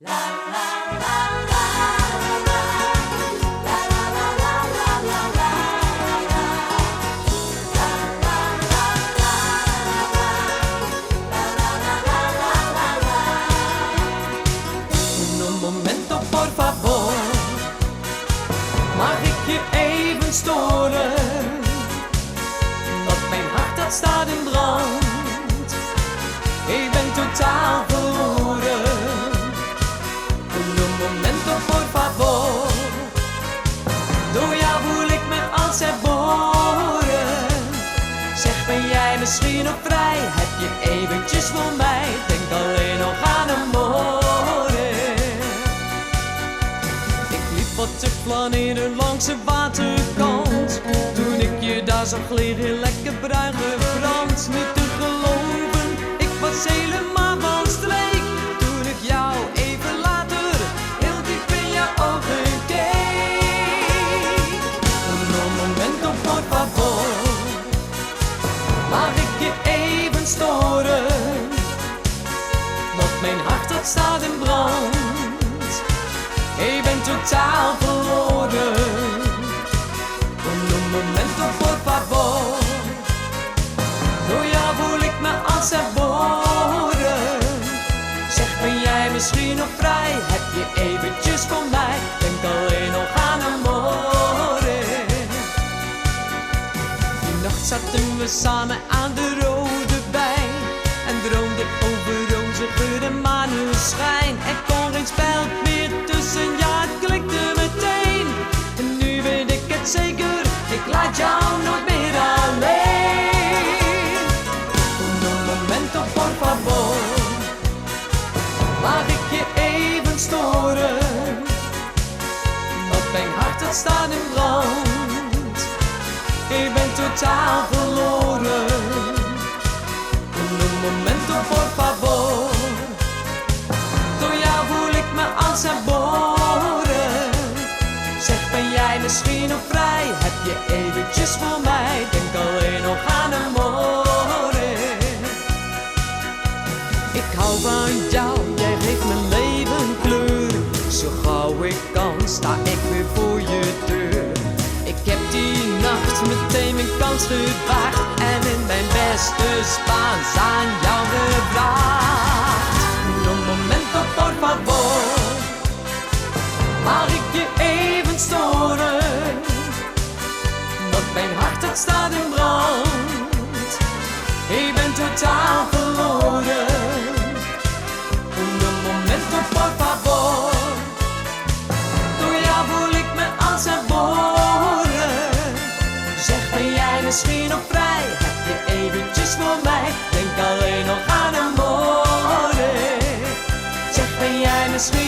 Un momento, por favor, mag ik je even storen? Want mijn hart dat staat in brand. Ik ben totaal verloren. Un momento, por favor. Door jou voel ik me als herboren. Zeg, ben jij misschien nog vrij? Heb je eventjes voor mij? Denk alleen nog aan een morgen. Ik liep wat te flaneren langs de waterkant. Toen ik je daar zag liggen, lekker bruin gebrand. Niet te geloven, ik was helemaal van streek. Toen ik jou even later heel diep in je ogen keek. Un momento, por favor, mag ik je even storen? Want mijn hart dat staat in brand. Ik ben totaal verloren. Un momento, por favor. Door jou voel ik me als herboren. Zeg, ben jij misschien nog vrij? Heb je eventjes voor mij? Denk alleen nog aan een morgen. Die nacht zaten we samen aan de rode wijn en droomden over roze geur en maneschijn. Er kon geen spel meer tussen, ja, het klikte meteen. En nu weet ik het zeker, ik laat jou nooit meer alleen. Un momento, por favor, mag ik je even storen? Want mijn hart dat staat in brand. Ik ben totaal verloren. Un momento, por favor. Door jou voel ik me als herboren. Zeg, ben jij misschien nog vrij? Heb je eventjes voor mij? Denk alleen nog aan een morgen. Ik hou van jou, jij geeft mijn leven kleur. Zo gauw ik kan, sta ik weer voor je deur. Ik heb die nacht meteen mijn kans gewaagd en in mijn beste Spaans aan jou gevraagd. Un momento, por favor, mag ik je even storen? Want mijn hart dat staat in brand. Ik ben totaal verloren. Un momento, por favor. Door jou voel ik me als herboren. Zeg, ben jij misschien nog vrij? Heb je eventjes voor mij? Denk alleen nog aan een morgen. Zeg, ben jij misschien